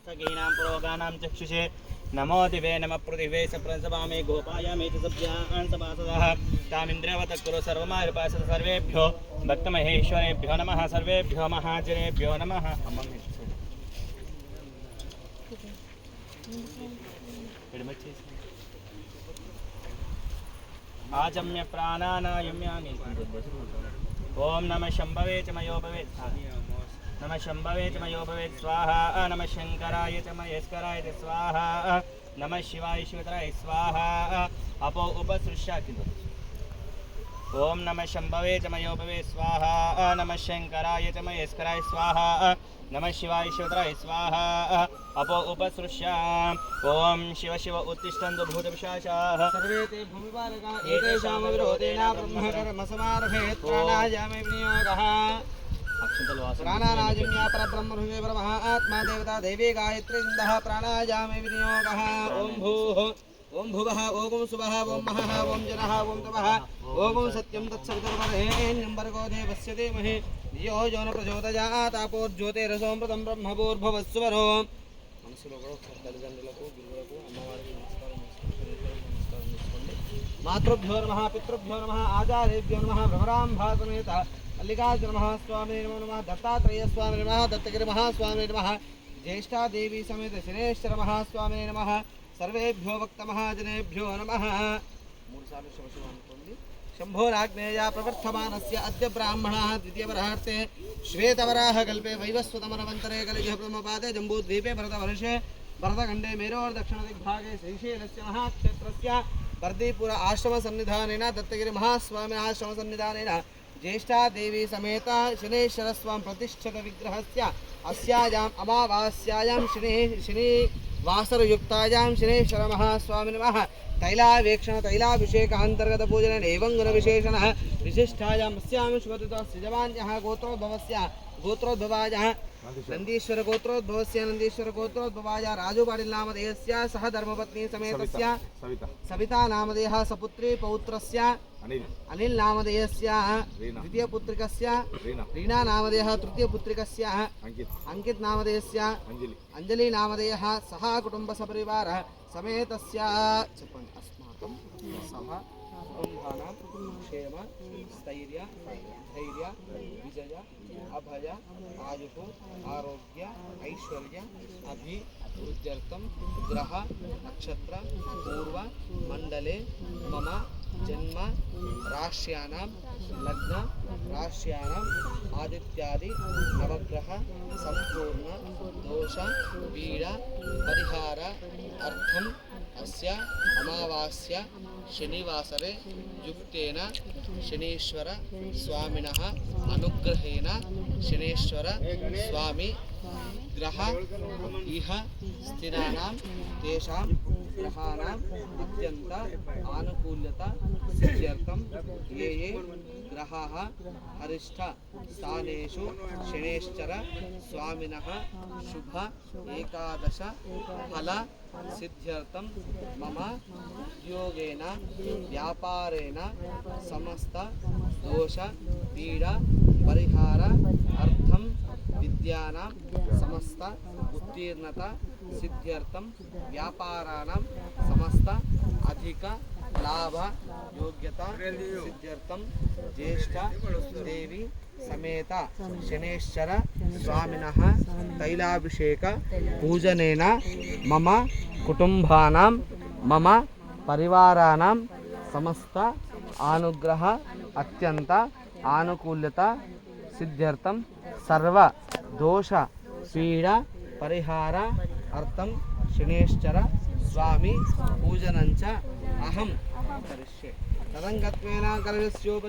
सखीनां पुरोगानां चक्षुषे नमो दिवे नमः पृथिवे सप्रसभामे गोपायामे च सभ्यान् सभासदः तामिन्द्रवत कुरु सर्वमार्पासद सर्वेभ्यो भक्तमहेश्वरेभ्यो नमः सर्वेभ्यो महाजनेभ्यो नमः आजम्य प्राणानायम्यामि ओम नमः शंभवे च मयो भवेत् नमः शंभवे च मयो भवेत् स्वाहा नमः शंकराय च महेश्वराय च स्वाहा नमः शिवाय शिवतराय स्वाहा अपो उपसृष्य ओम नमः शंभवे च मयो भवेत् स्वाहा नमः शंकराय च महेश्वराय स्वाहा नमः शिवाय शिवतराय स्वाहा अपो उपसृष्य ओम शिव शिव उत्तिष्ठन्तु भूतपिशाचाः सर्वे ते भूमिपालकाः एतेषां विरोधेन ब्रह्मकर्मसमारभेत् प्राणायामे विनियोगः प्राणानाजन्या परब्रह्मरूपे परमः आत्मा देवता देवी गायत्री सिन्धः प्राणायामे विनियोगः ओम भूः ओम भुवः ओम सुवः ओम महः ओम जनः ओम तपः ओम सत्यं तत्सवितुर्वरेण्यं भर्गो देवस्य धीमहि धियो यो न प्रचोदयात् आपोर्ज्योतिरसोऽमृतं ब्रह्मभूर्भुवस्सुवरो మనసులో కూడా ఒకసారి తల్లిదండ్రులకు గురువులకు అమ్మవారికి నమస్కారం చేసుకోండి మాతృభ్యో నమః పితృభ్యో నమః ఆచార్యేభ్యో నమః భ్రమరాంభాసమేత మల్లికార్జున మహాస్వామి నమః దత్తాత్రేయ స్వామి నమః దత్తగిరి మహాస్వామి నమః జ్యేష్ఠా దేవి సమేత శనేశ్వర మహాస్వామి నమః सर्वेभ्यो भक्त महाजनेभ्यो नमः मूर् सार्लु शिव अनुकोंडि शंभोराग्नेया प्रवर्तमानस्य अद्य ब्राह्मणः द्वितीयवराहार्थे श्वेतवराह कल्पे वैवस्वतमनवन्तरे कलियुग ब्रह्मपादे जम्बूद्वीपे भरतवर्षे भरतखण्डे मेरोर् दक्षिणदिग्भागे श्रीशैलस्य महाक्षेत्रस्य बर्दीपुर आश्रमसन्निधानेन दत्तगिरि महास्वामिनः आश्रमसन्निधानेन ज्येष्ठा देवी समेत शनेश्वरस्वामी प्रतिष्ठित विग्रहस्य अस्यायाम् अमावास्यायां शनि वासरयुक्तायां शनेश्वर महास्वामी नमः तैलावेक्षण तैलाभिषेक अंतर्गत पूजन एवं गुणविशेषणः विशिष्टायां अस्यां शुभदुतस्य जवान्यः गोत्रोद्भवस्य गोत्रोद्भवायः नंदीश्वर गोत्रोद्भवस्य नंदीश्वर गोत्रोद्भवाय राजुपाटिल नामधेयस्य सह धर्मपत्नी समेतस्य सविता नामधेयः सपुत्री पौत्रस्य अनिल नामधेयस्य द्वितीय पुत्रिकस्य रीना नामधेयः तृतीय पुत्रिकस्य अंकित नामधेयस्य अंजलि नामधेयः सह कुटुंब सपरिवार समेतस्य अस्माकं सह कुटुंबानां क्षेम स्थैर्य धैर्य विजय अभय आयुः आरोग्य ऐश्वर्य अभिवृद्ध्यर्थं ग्रह नक्षत्र पूर्व मंडले मम जन्म राश्यानां लग्न राश्यानां आदित्यादि नवग्रह संपूर्ण दोष पीड़ा परिहार अर्थम अस्य अमावास्य शनिवासरे युक्तेन शनीश्वर स्वामिनः अनुग्रहेण शनीश्वर स्वामी ग्रह इह स्थिराणां तेषां ग्रहाणाम् अत्यंत आनुकूल्यता सिद्ध्यर्थं ये ये ग्रहाः हरिष्ठ स्थानेषु शनेश्चर स्वामिनः शुभ एकादश फल सिद्ध्यर्थं मम उद्योगेन व्यापारेण समस्त दोष पीड़ा परिहार अर्थं विद्यानां समस्त उत्तीर्णता सिद्ध्यर्थं व्यापाराणां समस्त अधिक लाभ योग्यता सिद्ध्यर्थं ज्येष्ठ देवी समेत शनेश्वर स्वामिनः तैलाभिषेक पूजनेन मम कुटुंबानां मम परिवाराणां समस्त अनुग्रह अत्यंत आनुकूल्यता सिद्ध्यर्थं सर्व दोष पीड़ा परिहार अर्थं शनेश्वर स्वामी पूजनञ्च अहं करिष्ये तदङ्गत्वेन कलशस्योपरि